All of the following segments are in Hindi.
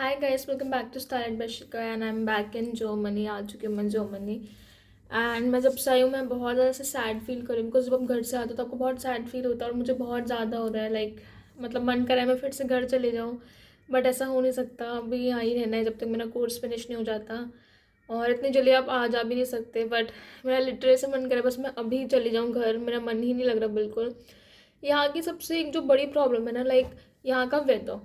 Hi guys, welcome back to style Bashika and I am back in Germany. आ चुकी हूँ मैं जर्मनी। एंड मैं जब से आई हूँ मैं बहुत ज़्यादा से सैड फील कर रही हूँ, बिकॉज जब आप घर से आते हो तो आपको बहुत सैड फील होता है और मुझे बहुत ज़्यादा हो रहा है। मतलब मन कर रहा है मैं फिर से घर चले जाऊँ, बट ऐसा हो नहीं सकता। अभी यहाँ ही रहना है जब तक मेरा कोर्स फिनिश नहीं हो जाता, और इतनी जल्दी आप आ जा भी नहीं सकते। बट मेरा लिटरली से मन करे बस मैं अभी चली जाऊँ घर, मेरा मन ही नहीं लग रहा बिल्कुल। यहाँ की सबसे एक जो बड़ी प्रॉब्लम है ना, यहाँ का वेदर।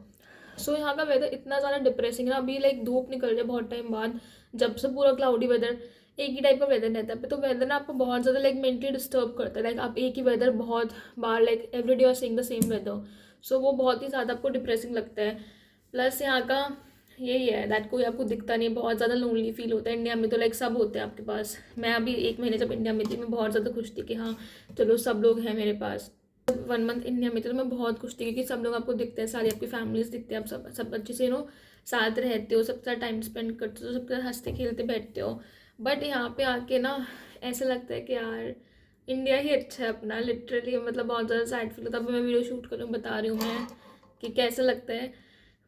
यहाँ का वेदर इतना ज़्यादा डिप्रेसिंग है ना। अभी धूप निकल रही है बहुत टाइम बाद, जब से पूरा क्लाउडी वेदर, एक ही टाइप का वेदर रहता है। तो वेदर ना आपको बहुत ज़्यादा मेंटली डिस्टर्ब करता है। आप एक ही वेदर बहुत बार every day are seeing the same weather, so वो बहुत ही ज़्यादा आपको डिप्रेसिंग लगता है। प्लस यहाँ का यही है दैट कोई आपको दिखता नहीं, बहुत ज़्यादा लोनली फील होता है। इंडिया में तो सब होते हैं आपके पास। मैं अभी एक महीने जब इंडिया में थी मैं बहुत ज़्यादा खुश थी कि हाँ चलो सब लोग हैं मेरे पास। 1 मंथ इंडिया में थी तो मैं बहुत खुश थी क्योंकि सब लोग आपको दिखते हैं, सारी आपकी फैमिलीज दिखते हैं, आप सब सब अच्छे से साथ रहते हो, सबके साथ टाइम स्पेंड करते हो, सबके साथ हंसते खेलते बैठते हो। बट यहाँ पे आके ना ऐसा लगता है कि यार इंडिया ही अच्छा है अपना। लिटरली बहुत ज़्यादा सैड फील होता है। अभी मैं वीडियो शूट कर रही हूँ, बता रही हूँ मैं कि कैसा लगता है।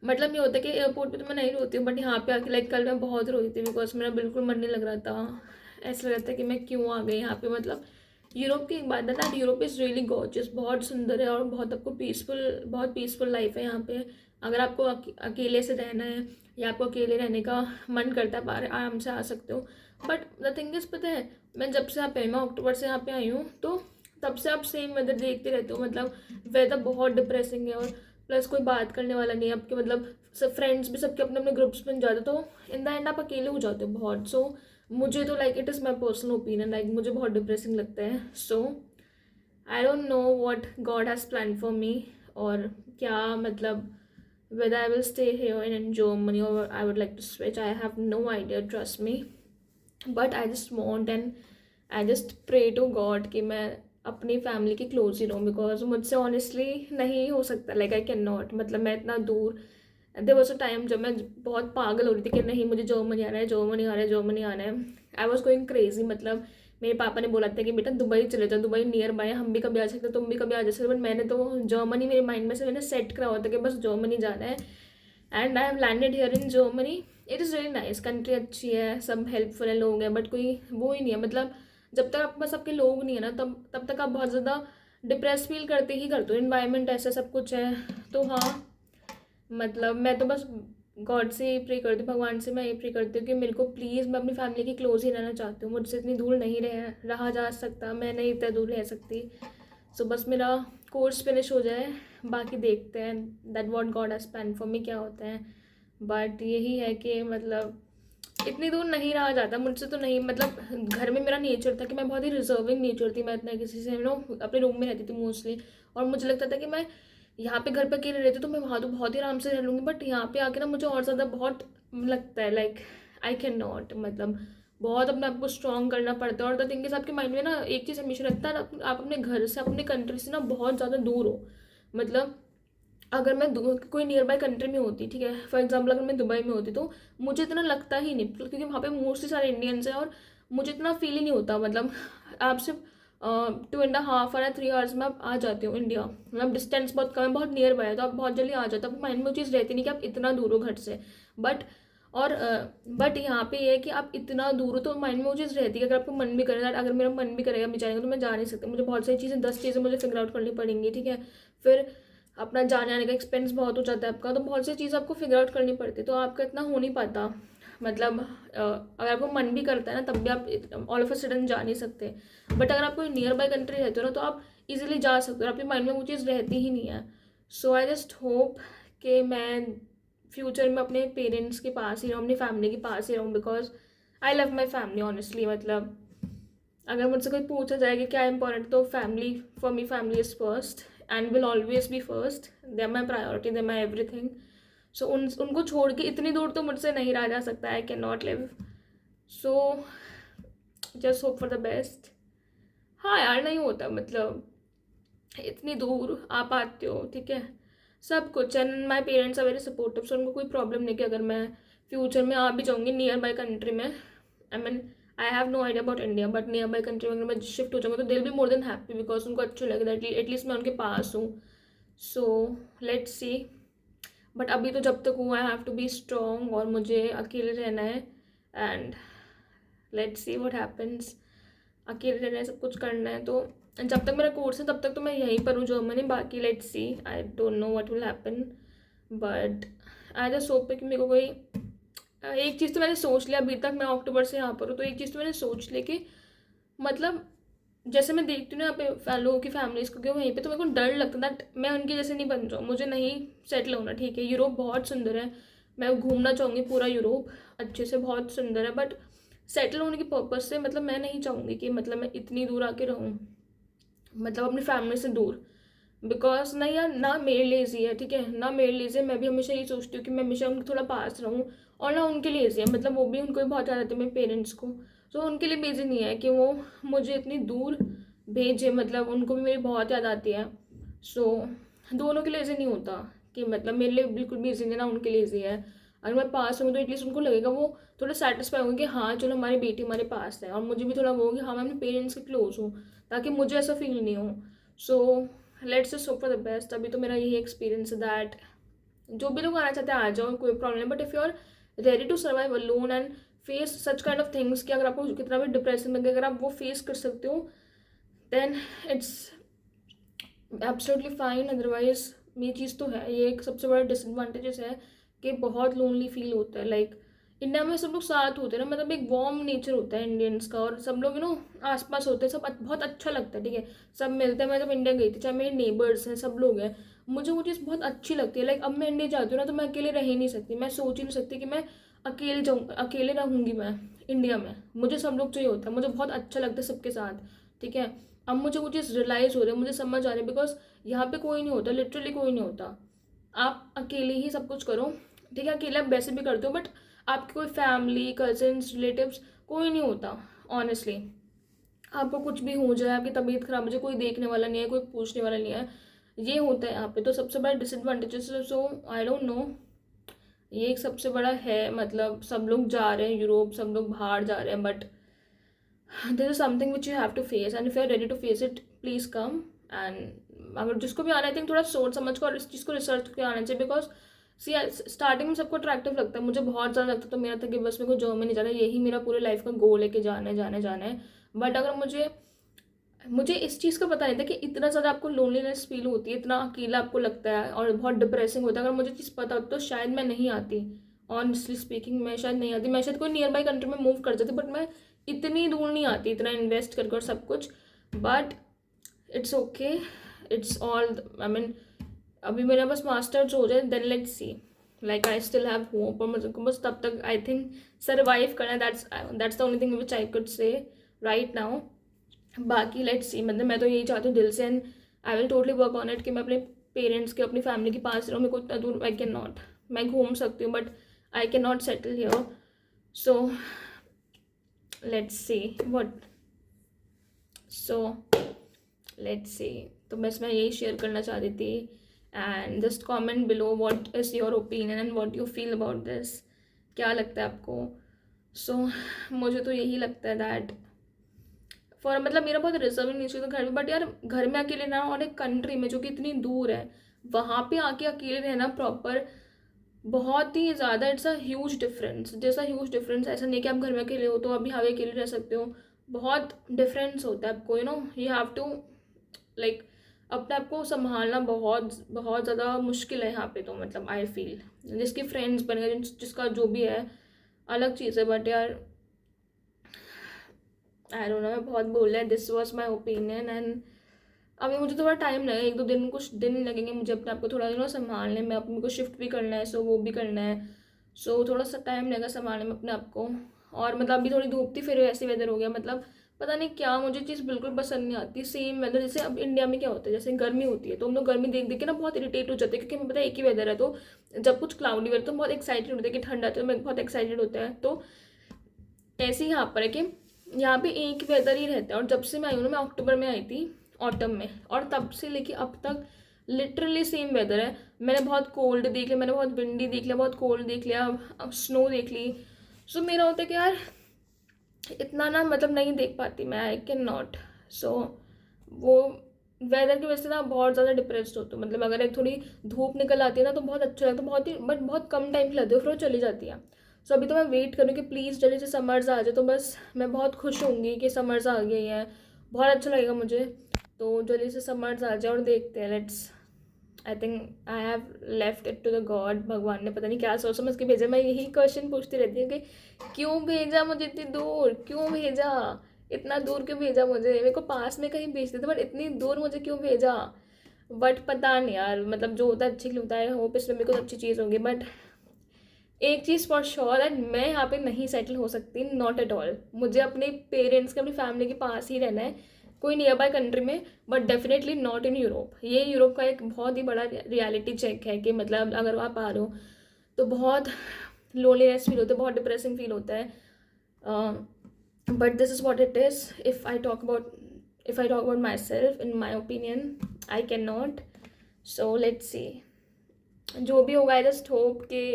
ये होता है कि एयरपोर्ट पे तो मैं नहीं रोती हूँ, बट यहाँ पे आके कल मैं बहुत रोई थी बिकॉज मेरा बिल्कुल मन नहीं लग रहा था। ऐसा लग रहा था कि मैं क्यों आ गई यहाँ पे। यूरोप की एक बात है ना, यूरोप इज़ रियली गॉर्जियस, बहुत सुंदर है और बहुत आपको बहुत पीसफुल लाइफ है यहाँ पे। अगर आपको अकेले से रहना है या आपको अकेले रहने का मन करता है बाहर आराम से आ सकते हो। बट द थिंग इज़, पता है मैं जब से यहाँ पे मैं अक्टूबर से यहाँ पे आई हूँ तो तब से आप सेम वेदर देखते रहते हो। वेदर बहुत डिप्रेसिंग है, और प्लस कोई बात करने वाला नहीं है आपके। सब फ्रेंड्स भी सबके अपने अपने ग्रुप्स बन जाते, तो इन द एंड आप अकेले हो जाते हो बहुत। मुझे तो it is my personal opinion, मुझे बहुत डिप्रेसिंग लगता है। I don't know what God has plan for me, और क्या whether I will stay here in Germany or I would like to switch, I have no idea, trust me. But I just want and I just pray to god कि मैं अपनी फैमिली के क्लोज ही रहूँ, बिकॉज मुझसे ऑनेस्टली नहीं हो सकता। आई कैन नॉट, मैं इतना दूर। देयर वाज अ टाइम जब मैं बहुत पागल हो रही थी कि नहीं मुझे जर्मनी आना है, जर्मनी आना है, जर्मनी आना है। I was going crazy. मेरे पापा ने बोला था कि बेटा दुबई चले जाओ, दुबई नियर बाय, हम भी कभी आ सकते, तुम भी कभी आ जा सकते। बट मैंने तो जर्मनी मेरे माइंड में से मैंने सेट करा हुआ था कि बस जर्मनी जाना है। And I have landed here in Germany. It is really nice, country अच्छी है, सब हेल्पफुल है, लोग हैं, बट कोई वो ही नहीं है। जब तक आपके पास आपके लोग नहीं है ना, तब तक आप बहुत ज़्यादा डिप्रेस फील करते ही करते हो। इन्वायरमेंट ऐसा सब कुछ है। तो हाँ, मैं तो बस गॉड से ही प्रे करती हूँ, भगवान से मैं ये प्रे करती हूँ कि मेरे को प्लीज़, मैं अपनी फैमिली के क्लोज ही रहना चाहती हूँ। मुझसे इतनी दूर नहीं रहा जा सकता, मैं नहीं इतना दूर रह सकती। बस मेरा कोर्स फिनिश हो जाए, बाकी देखते हैं that what God has plan for me क्या होता है। बट यही है कि इतनी दूर नहीं रहा जाता मुझसे तो नहीं। घर में मेरा नेचर था कि मैं बहुत ही रिजर्विंग नेचर थी, मैं इतना किसी से अपने रूम में रहती थी मोस्टली। और मुझे लगता था कि मैं यहाँ पे घर पे अकेले रहती तो मैं वहाँ तो बहुत ही आराम से रह लूँगी। बट यहाँ पे आके ना मुझे और ज़्यादा बहुत लगता है आई कैन नॉट, बहुत अपने आप को स्ट्रॉन्ग करना पड़ता है। और द थिंग इज, आपके माइंड में ना एक चीज़ हमेशा रखता है, आप अपने घर से अपने कंट्री से ना बहुत ज़्यादा दूर हो। मतलब अगर मैं कोई नियर बाय कंट्री में होती, ठीक है, फॉर एग्जाम्पल अगर मैं दुबई में होती तो मुझे इतना लगता ही नहीं, क्योंकि वहाँ पे मोस्टली सारे इंडियंस हैं और मुझे इतना फील ही नहीं होता। आप सिर्फ 2.5 या 3 आवर्स में आप आ जाते हो इंडिया। डिस्टेंस बहुत कम है, बहुत नियर बाय है, तो आप बहुत जल्दी आ जाते हो। आपके माइंड में वो चीज़ रहती नहीं कि आप इतना दूर हो घर से। बट और बट यहाँ पे ये है कि आप इतना दूर हो तो माइंड में वो चीज़ रहती है। अगर आपको मन भी करेगा, अगर मेरा मन भी करेगा भी जाएगा तो मैं जा नहीं सकती। मुझे बहुत सारी चीज़ें, 10 चीज़ें मुझे फिगर आउट करनी पड़ेंगी, ठीक है। फिर अपना जाने आने का एक्सपेंस बहुत हो जाता है आपका, तो बहुत सी चीज़ आपको फिगर आउट करनी पड़ती है, तो आपका इतना हो नहीं पाता। अगर आपको मन भी करता है ना, तब भी आप ऑल ऑफ अ सडन जा नहीं सकते। बट अगर आप कोई नियर बाय कंट्री रहते हो ना, तो आप इजीली जा सकते हो, आपके माइंड में वो चीज़ रहती ही नहीं है। आई जस्ट होप कि मैं फ्यूचर में अपने पेरेंट्स के पास ही रहूँ, अपनी फैमिली के पास ही रहूँ, because I love my family honestly. अगर मुझसे कोई पूछा जाए कि क्या इंपॉर्टेंट, तो family, for me family is first and will always be first. They are my priority, they are my everything. उनको छोड़ के इतनी दूर तो मुझसे नहीं रहा जा सकता, आई can not live. So just hope for the best. हाँ यार, नहीं होता इतनी दूर आप आते हो, ठीक है, सब कुछ। And my parents are very supportive, so उनको कोई प्रॉब्लम नहीं कि अगर मैं फ्यूचर में आ भी जाऊँगी नियर बाई कंट्री में। I have no idea about India, but near by country में अगर मैं शिफ्ट हो जाऊँगा तो they'll be more than happy, because उनको अच्छा लगेगा एटलीस्ट मैं उनके पास हूँ। सो लेट्स सी। बट अभी तो जब तक हूँ I have to be strong और मुझे अकेले रहना है and let's see what happens. अकेले रहना है, सब कुछ करना है, तो जब तक मेरा कोर्स है तब तक तो मैं यहीं पर हूँ जर्मनी। बाकी let's see, I don't know what will happen, but I just hope कि मेरे को कोई एक चीज़ तो मैंने सोच लिया अभी तक, मैं अक्टूबर से यहाँ पर हूँ, तो एक चीज़ तो मैंने सोच ली कि मतलब जैसे मैं देखती हूँ ना यहाँ पे लोगों की फैमिलीज़ को कि वहीं पे, तो मेरे को डर लगता है दैट मैं उनकी जैसे नहीं बन जाऊँ, मुझे नहीं सेटल होना। ठीक है, यूरोप बहुत सुंदर है, मैं घूमना चाहूँगी पूरा यूरोप अच्छे से, बहुत सुंदर है, बट सेटल होने के पर्पज़ से मतलब मैं नहीं चाहूँगी कि मतलब मैं इतनी दूर आके रहूँ, मतलब अपनी फैमिली से दूर। बिकॉज ना यार, ना मेरे लेजी है, ठीक है, ना मेरे लेजी है, मैं भी हमेशा यही सोचती हूँ कि मैं हमेशा उनके थोड़ा पास रहूँ, और ना उनके लेजी है, मतलब वो भी, उनको भी बहुत याद आती है मेरे पेरेंट्स को, तो उनके लिए बेजी नहीं है कि वो मुझे इतनी दूर भेजे, मतलब उनको भी मेरी बहुत याद आती है। सो दोनों के लिए ऐसे नहीं होता कि मतलब मेरे लिए बिल्कुल भी ईजी नहीं है, ना उनके लिए ईजी है। अगर मैं पास हूँ तो एटलीस्ट उनको लगेगा, वो थोड़ा सेटिस्फाई होंगे कि हाँ चलो हमारी बेटी हमारे पास है, और मुझे भी थोड़ा वो होगी हाँ मैं अपने पेरेंट्स के क्लोज हूँ, ताकि मुझे ऐसा फील नहीं हो। So let's just hope for the best. अभी तो मेरा यही एक्सपीरियंस है दैट जो भी लोग आना चाहते हैं आ जाओ, कोई प्रॉब्लम नहीं, but if you are ready to survive alone and face such kind of things कि अगर आपको कितना भी डिप्रेशन लगे, अगर आप वो फेस कर सकते हो then it's absolutely fine. Otherwise ये चीज़ तो है, ये एक सबसे बड़ा डिसएडवांटेजेस है कि बहुत लोनली फील होता है। लाइक इंडिया में सब लोग साथ होते हैं ना, मतलब एक वार्म नेचर होता है इंडियंस का, और सब लोग आसपास होते हैं, सब बहुत अच्छा लगता है, ठीक है, सब मिलते हैं। मैं जब इंडिया गई थी, चाहे मेरे नेबर्स हैं, सब लोग हैं, मुझे वो चीज़ बहुत अच्छी लगती है। लाइक अब मैं इंडिया जाती हूँ ना, तो मैं अकेले रह ही नहीं सकती, मैं सोच ही नहीं सकती कि मैं अकेले जाऊँ, अकेले रहूँगी मैं इंडिया में। मुझे सब लोग चाहिए होता है, मुझे बहुत अच्छा लगता है सबके साथ, ठीक है। अब मुझे वो चीज़ रियलाइज़ हो रही है, मुझे समझ आ रही है, बिकॉज यहाँ पे कोई नहीं होता, लिटरली कोई नहीं होता। आप अकेले ही सब कुछ करो, ठीक है, अकेले आप वैसे भी करते हो, बट आपकी कोई फैमिली, कजन्स, रिलेटिव्स कोई नहीं होता ऑनेस्टली। आपको कुछ भी हो जाए, आपकी तबीयत खराब हो जाए, कोई देखने वाला नहीं है, कोई पूछने वाला नहीं है, ये होता है यहाँ पे। तो सबसे बड़ा disadvantages, so I don't know, ये एक सबसे बड़ा है। मतलब सब लोग जा रहे हैं यूरोप, सब लोग बाहर जा रहे हैं, but this is something which you have to face, and if you are ready to face it please come. And अगर जिसको भी आना है, आई थिंक थोड़ा सोच समझ कर इस चीज़ को रिसर्च करके आना चाहिए, बिकॉज सी स्टार्टिंग में सबको अट्रैक्टिव लगता है, मुझे बहुत ज़्यादा लगता है, तो मेरा था कि बस मेरे को जर्मनी जाना है, यही मेरा पूरे लाइफ का गोल है कि जाना है जाना है जाना है। बट अगर मुझे मुझे इस चीज़ का पता नहीं था कि इतना ज़्यादा आपको लोनलीनेस फील होती है, इतना अकेला आपको लगता है और बहुत डिप्रेसिंग होता है। अगर मुझे चीज़ पता होती तो शायद मैं नहीं आती, ऑनेस्टली स्पीकिंग मैं शायद नहीं आती, मैं शायद कोई नियर बाई कंट्री में मूव कर जाती, बट मैं इतनी दूर नहीं आती, इतना इन्वेस्ट कर कर सब कुछ। But it's okay, it's all, I mean अभी मेरा बस मास्टर्स हो जाए then let's see, like I still have hope, और मुझे बस तब तक आई थिंक सर्वाइव करना है, that's the only thing which I could say right now. बाकी लेट्स सी, मतलब मैं तो यही चाहती हूँ दिल से, and I will totally work on it कि मैं अपने पेरेंट्स के, अपनी फैमिली के पास रहूँ। मेरे को इतना दूर आई कैन नॉट, मैं घूम सकती हूँ but I can not settle here. So let's see what, so let's सी। तो बस मैं यही शेयर करना चाहती थी, and just comment below what is your opinion and what you feel about this, क्या लगता है आपको। सो मुझे तो यही लगता है दैट फॉर, मतलब मेरा बहुत रिजर्विंग नेचर था घर में, बट यार घर में अकेले रहना और एक कंट्री में जो कि इतनी दूर है, वहाँ पे आके अकेले रहना प्रॉपर, बहुत ही ज़्यादा, इट्स अ ह्यूज डिफरेंस। जैसा ह्यूज डिफरेंस, ऐसा नहीं कि आप घर में अकेले हो तो अभी हावे अकेले रह सकते हो, बहुत डिफरेंस होता है आपको, यू हैव टू लाइक अपने आप को संभालना बहुत बहुत ज़्यादा मुश्किल है यहाँ पे। तो मतलब आई फील जिसके फ्रेंड्स बन गए, जिसका जो भी है अलग चीज़ है, बट यार आई डोंट नो, मैं बहुत बोल रहा है, this was my opinion. And अभी मुझे थोड़ा टाइम लगेगा, एक दो दिन, कुछ दिन लगेंगे मुझे अपने आप को थोड़ा संभालने में, अपने को शिफ्ट भी करना है, सो वो भी करना है, सो थोड़ा सा टाइम लगेगा संभालने में अपने आप को। और मतलब अभी थोड़ी धूप थी, फिर ऐसे वेदर हो गया, मतलब पता नहीं क्या, मुझे चीज़ बिल्कुल पसंद नहीं आती सेम वेदर। जैसे अब इंडिया में क्या होता है, जैसे गर्मी होती है तो हम लोग गर्मी देख देख के ना बहुत इरिटेट हो जाते हैं, क्योंकि हमें पता है एक ही वेदर है, तो जब कुछ क्लाउडी वेदर तो बहुत एक्साइटेड होते हैं कि ठंडा, तो मैं बहुत एक्साइटेड होता है। तो ऐसे ही यहाँ पर है कि यहाँ पे एक वेदर ही रहता है, और जब से मैं आई हूँ ना, मैं अक्टूबर में आई थी ऑटम में, और तब से लेके अब तक लिटरली सेम वेदर है। मैंने बहुत कोल्ड देख लिया, मैंने बहुत विंडी देख लिया, बहुत कोल्ड देख लिया, अब स्नो देख ली। सो मेरा होता है कि यार इतना ना, मतलब नहीं देख पाती मैं, आई कैन नॉट। सो वो वेदर की वजह से ना बहुत ज़्यादा डिप्रेस्ड होती हूँ, मतलब अगर एक थोड़ी धूप निकल आती है ना तो बहुत अच्छा लगता है, बहुत ही बट बहुत कम टाइम के लिए आती है, फिर वो चली जाती है। सो अभी तो मैं वेट करूँ कि प्लीज़ जल्दी से समर्स आ जाए, तो बस मैं बहुत खुश होंगी कि समर्स आ गई हैं, बहुत अच्छा लगेगा मुझे। तो जल्दी से समर्स आ जाए और देखते हैं, let's, I think I have left it to the god. भगवान ने पता नहीं क्या सोच समझ के भेजा। मैं यही क्वेश्चन पूछती रहती हूँ कि क्यों भेजा मुझे इतनी दूर, क्यों भेजा, इतना दूर क्यों भेजा मुझे, मेरे को पास में कहीं भेज देते, बट इतनी दूर मुझे क्यों भेजा। बट पता नहीं यार, मतलब जो होता है अच्छी होता है, होप इसमें मेरे को अच्छी चीज़ होगी। बट एक चीज़ फॉर श्योर है, मैं यहाँ पे नहीं सेटल हो सकती, नॉट एट ऑल। मुझे अपने पेरेंट्स के, अपनी फैमिली के पास ही रहना है, कोई नियर बाय कंट्री में, but definitely not in Europe. ये यूरोप का एक बहुत ही बड़ा रियलिटी चेक है कि मतलब अगर आप आ रहे हो तो बहुत लोनलीनेस फील होता है, बहुत डिप्रेसिंग फील होता है। But this is what it is. If I talk about my self, in my opinion I can not. So let's see, जो भी होगा, आई जस्ट होप कि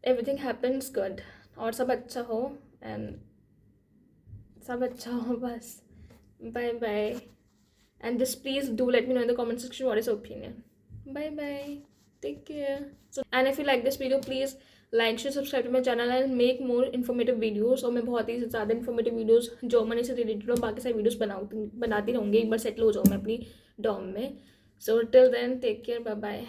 एवरीथिंग हैपन्स गुड और सब अच्छा हो, एंड सब अच्छा हो बस। Bye bye, and just please do let me know in the comment section what is opinion. Bye bye, take care. So and if you like this video, please like share subscribe to my channel and make more informative videos. और मैं बहुत ही ज़्यादा इन्फॉर्मेटिव वीडियोज़ जर्मनी से रिलेटेड और बाकी सारी वीडियोज़ बनाती रहूँगी, एक बार सेटल हो जाऊँ मैं अपनी डॉम में। So till then take care, bye bye.